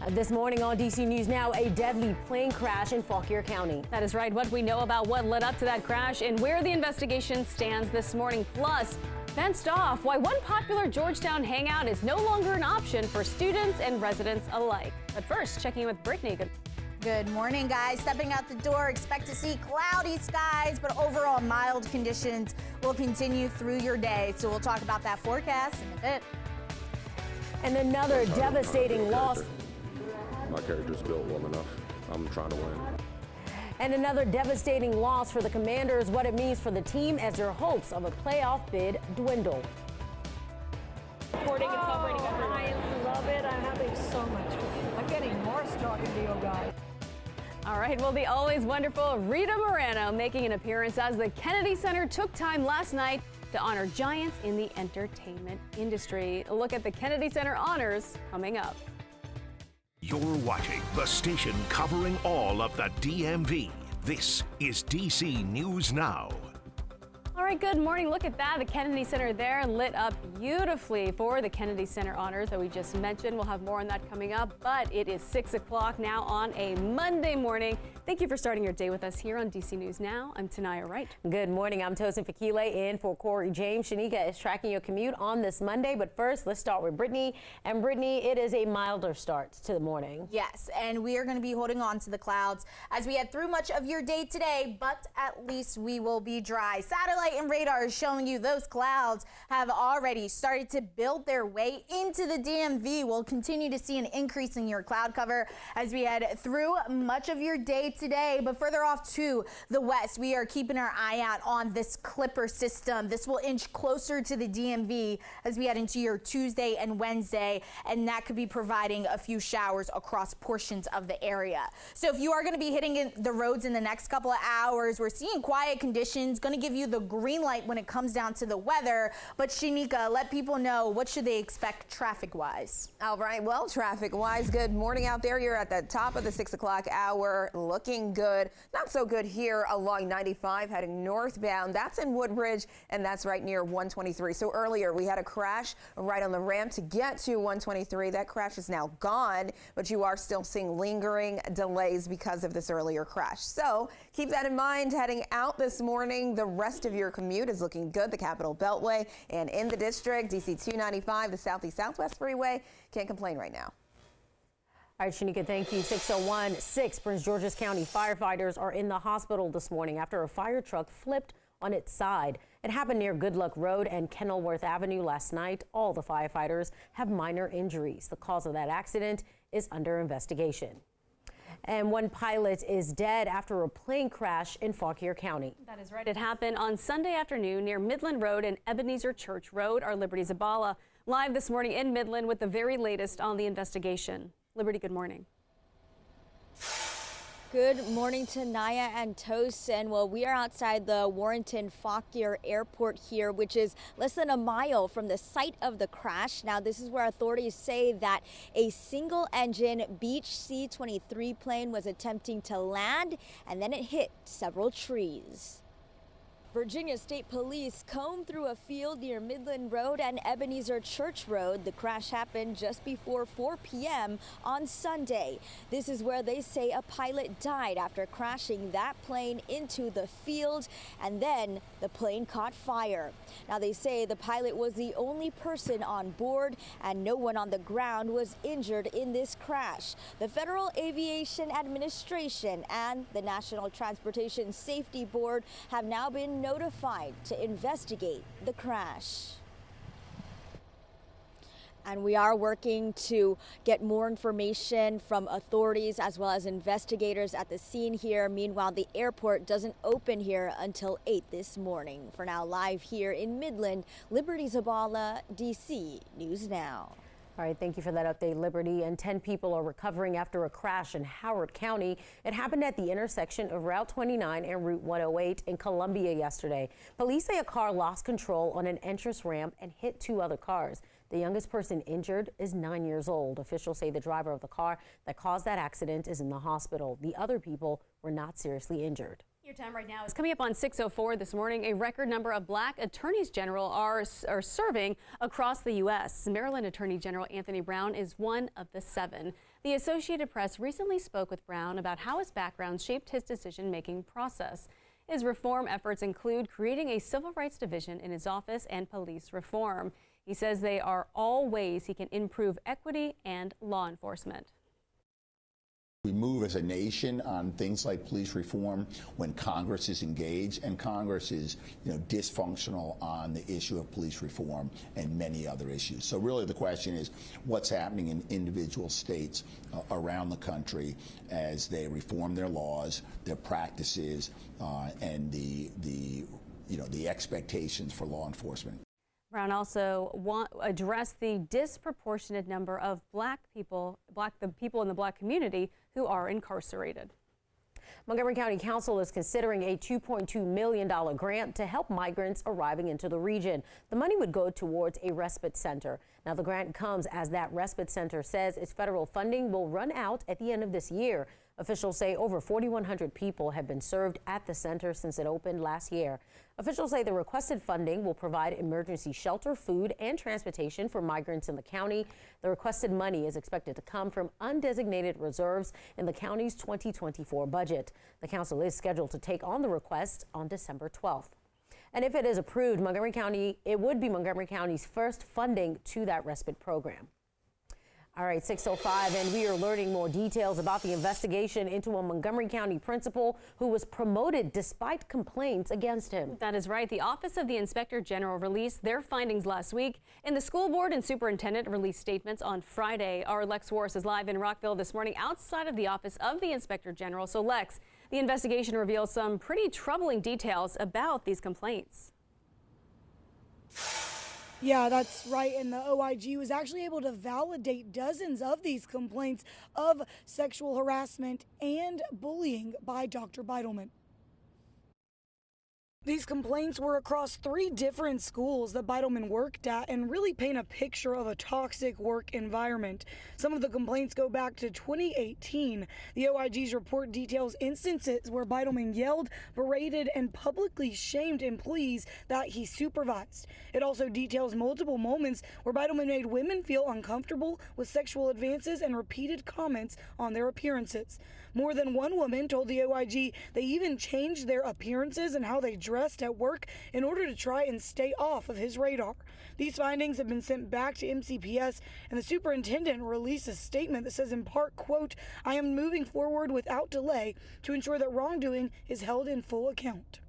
This morning on DC News Now, a deadly plane crash in Fauquier County. That is right. What we know about what led up to that crash and where the investigation stands this morning. Plus, fenced off why one popular Georgetown hangout is no longer an option for students and residents alike. But first, checking in with Brittany. Good morning, guys. Stepping out the door, expect to see cloudy skies, but overall mild conditions will continue through your day. So we'll talk about that forecast in a bit. And another devastating loss. My character's built well enough. I'm trying to win. And another devastating loss for the Commanders, what it means for the team as their hopes of a playoff bid dwindle. Supporting and celebrating everyone. I love it. I'm having so much fun. I'm getting more talking to you guys. All right, well, the always wonderful Rita Moreno making an appearance as the Kennedy Center took time last night to honor giants in the entertainment industry. A look at the Kennedy Center honors coming up. You're watching the station covering all of the DMV. This is DC News Now. All right, good morning. Look at that. The Kennedy Center there lit up beautifully for the Kennedy Center honors that we just mentioned. We'll have more on that coming up, but it is 6 o'clock now on a Monday morning. Thank you for starting your day with us here on DC News Now. I'm Tanaya Wright. Good morning. I'm Tosin Fakile in for Corey James. Shanika is tracking your commute on this Monday, but first let's start with Brittany. And Brittany, it is a milder start to the morning. Yes, and we are going to be holding on to the clouds as we head through much of your day today, but at least we will be dry. Satellite and radar is showing you those clouds have already started to build their way into the DMV. We'll continue to see an increase in your cloud cover as we head through much of your day today. But further off to the west, we are keeping our eye out on this Clipper system. This will inch closer to the DMV as we head into your Tuesday and Wednesday, and that could be providing a few showers across portions of the area. So if you are going to be hitting the roads in the next couple of hours, we're seeing quiet conditions, going to give you the green light when it comes down to the weather. But Shanika, let people know, what should they expect traffic-wise? All right, well, traffic-wise, good morning out there. You're at the top of the 6 o'clock hour, looking good. Not so good here along 95 heading northbound. That's in Woodbridge, and that's right near 123. So earlier we had a crash right on the ramp to get to 123. That crash is now gone, but you are still seeing lingering delays because of this earlier crash. So keep that in mind heading out this morning. The rest of your commute is looking good. The Capitol Beltway and in the district, DC 295, the Southeast Southwest Freeway. Can't complain right now. All right, Shanika, thank you. 6:01, Prince George's County firefighters are in the hospital this morning after a fire truck flipped on its side. It happened near Good Luck Road and Kenilworth Avenue last night. All the firefighters have minor injuries. The cause of that accident is under investigation. And one pilot is dead after a plane crash in Fauquier County. That is right. It happened on Sunday afternoon near Midland Road and Ebenezer Church Road. Our Liberty Zabala live this morning in Midland with the very latest on the investigation. Liberty, good morning. Good morning to Naya and Tosin. Well, we are outside the Warrenton Fauquier Airport here, which is less than a mile from the site of the crash. Now, this is where authorities say that a single engine Beech C-23 plane was attempting to land, and then it hit several trees. Virginia State Police combed through a field near Midland Road and Ebenezer Church Road. The crash happened just before 4 p.m. on Sunday. This is where they say a pilot died after crashing that plane into the field, and then the plane caught fire. Now, they say the pilot was the only person on board and no one on the ground was injured in this crash. The Federal Aviation Administration and the National Transportation Safety Board have now been notified to investigate the crash. And we are working to get more information from authorities as well as investigators at the scene here. Meanwhile, the airport doesn't open here until 8 this morning. For now, live here in Midland, Liberty Zabala, DC News Now. All right, thank you for that update, Liberty. And 10 people are recovering after a crash in Howard County. It happened at the intersection of Route 29 and Route 108 in Columbia yesterday. Police say a car lost control on an entrance ramp and hit 2 other cars. The youngest person injured is 9 years old. Officials say the driver of the car that caused that accident is in the hospital. The other people were not seriously injured. Your time right now is coming up on 6:04 this morning. A record number of black attorneys general are serving across the U.S. Maryland Attorney General Anthony Brown is one of the 7. The Associated Press recently spoke with Brown about how his background shaped his decision-making process. His reform efforts include creating a civil rights division in his office and police reform. He says they are all ways he can improve equity and law enforcement. We move as a nation on things like police reform when Congress is engaged, and Congress is, dysfunctional on the issue of police reform and many other issues. So really the question is what's happening in individual states around the country as they reform their laws, their practices, and the expectations for law enforcement. Brown also addressed the disproportionate number of the people in the black community who are incarcerated. Montgomery County Council is considering a $2.2 million grant to help migrants arriving into the region. The money would go towards a respite center. Now, the grant comes as that respite center says its federal funding will run out at the end of this year. Officials say over 4,100 people have been served at the center since it opened last year. Officials say the requested funding will provide emergency shelter, food, and transportation for migrants in the county. The requested money is expected to come from undesignated reserves in the county's 2024 budget. The council is scheduled to take on the request on December 12th. And if it is approved, it would be Montgomery County's first funding to that respite program. All right, 6:05, and we are learning more details about the investigation into a Montgomery County principal who was promoted despite complaints against him. That is right. The Office of the Inspector General released their findings last week, and the school board and superintendent released statements on Friday. Our Lex Warris is live in Rockville this morning outside of the Office of the Inspector General. So, Lex, the investigation reveals some pretty troubling details about these complaints. Yeah, that's right. And the OIG was actually able to validate dozens of these complaints of sexual harassment and bullying by Dr. Beidelman. These complaints were across 3 different schools that Beidelman worked at and really paint a picture of a toxic work environment. Some of the complaints go back to 2018. The OIG's report details instances where Beidelman yelled, berated, and publicly shamed employees that he supervised. It also details multiple moments where Beidelman made women feel uncomfortable with sexual advances and repeated comments on their appearances. More than one woman told the OIG they even changed their appearances and how they dressed at work in order to try and stay off of his radar. These findings have been sent back to MCPS, and the superintendent released a statement that says in part, quote, "I am moving forward without delay to ensure that wrongdoing is held in full account."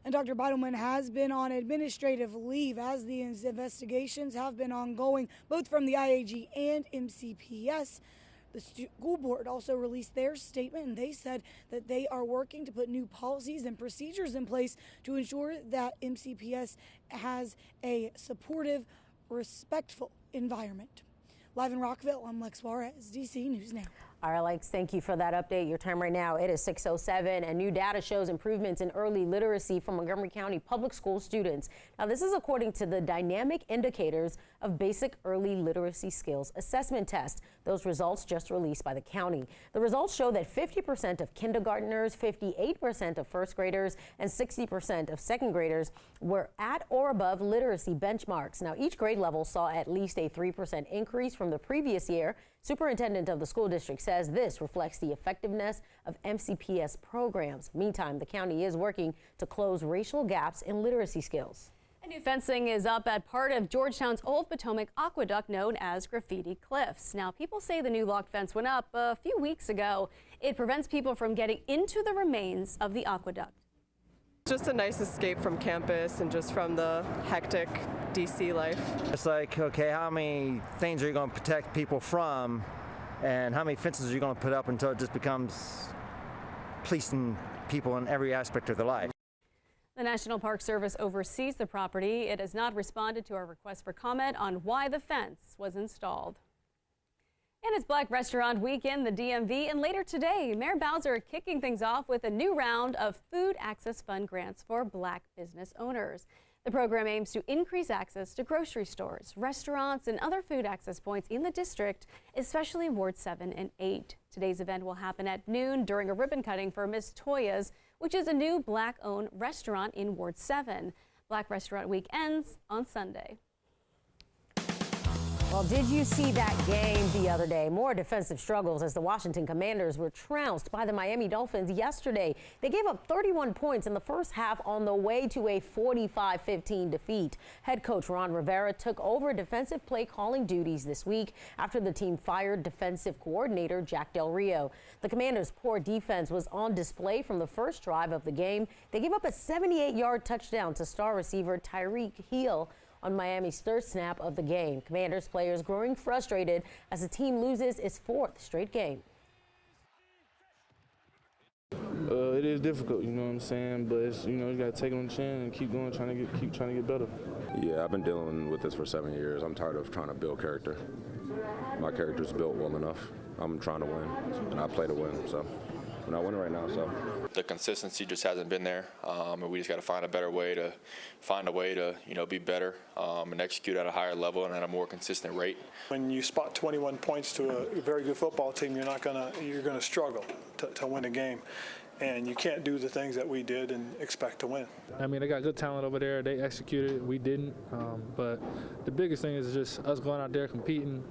And Dr. Beidelman has been on administrative leave as the investigations have been ongoing, both from the IAG and MCPS. The school board also released their statement, and they said that they are working to put new policies and procedures in place to ensure that MCPS has a supportive, respectful environment. Live in Rockville, I'm Lex Juarez, DC News Now. All right, Lex, thank you for that update. Your time right now, it is 6:07, and new data shows improvements in early literacy for Montgomery County public school students. Now, this is according to the Dynamic Indicators of Basic Early Literacy Skills Assessment Test. Those results just released by the county. The results show that 50% of kindergartners, 58% of first graders, and 60% of second graders were at or above literacy benchmarks. Now, each grade level saw at least a 3% increase from the previous year. Superintendent of the school district says this reflects the effectiveness of MCPS programs. Meantime, the county is working to close racial gaps in literacy skills. A new fencing is up at part of Georgetown's Old Potomac Aqueduct known as Graffiti Cliffs. Now, people say the new locked fence went up a few weeks ago. It prevents people from getting into the remains of the aqueduct. Just a nice escape from campus and just from the hectic DC life. It's like, okay, how many things are you going to protect people from, and how many fences are you going to put up until it just becomes policing people in every aspect of their life? The National Park Service oversees the property. It has not responded to our request for comment on why the fence was installed. And it's Black Restaurant Week in the DMV, and later today, Mayor Bowser kicking things off with a new round of Food Access Fund grants for Black business owners. The program aims to increase access to grocery stores, restaurants, and other food access points in the district, especially in Ward 7 and 8. Today's event will happen at noon during a ribbon cutting for Miss Toya's, which is a new Black-owned restaurant in Ward 7. Black Restaurant Week ends on Sunday. Well, did you see that game the other day? More defensive struggles as the Washington Commanders were trounced by the Miami Dolphins yesterday. They gave up 31 points in the first half on the way to a 45-15 defeat. Head coach Ron Rivera took over defensive play calling duties this week after the team fired defensive coordinator Jack Del Rio. The Commanders' poor defense was on display from the first drive of the game. They gave up a 78-yard touchdown to star receiver Tyreek Hill on Miami's third snap of the game. Commanders players growing frustrated as the team loses its fourth straight game. It is difficult, you know what I'm saying, but it's, you got to take it on the chin and keep going, keep trying to get better. Yeah, I've been dealing with this for 7 years. I'm tired of trying to build character. My character's built well enough. I'm trying to win, and I play to win, so we're not winning right now. So the consistency just hasn't been there, and we just got to find a way to be better and execute at a higher level and at a more consistent rate. When you spot 21 points to a very good football team, you're gonna struggle to win a game, and you can't do the things that we did and expect to win. I mean, they got good talent over there. They executed. We didn't. But the biggest thing is just us going out there competing.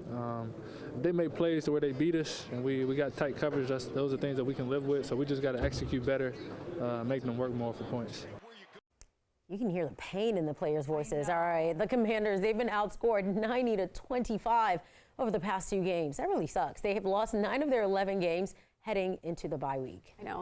They made plays to where they beat us, and we got tight coverage. Those are things that we can live with. So we just got to execute better, make them work more for points. You can hear the pain in the players' voices. All right, the Commanders, they've been outscored 90-25 over the past 2 games. That really sucks. They have lost 9 of their 11 games heading into the bye week. I know.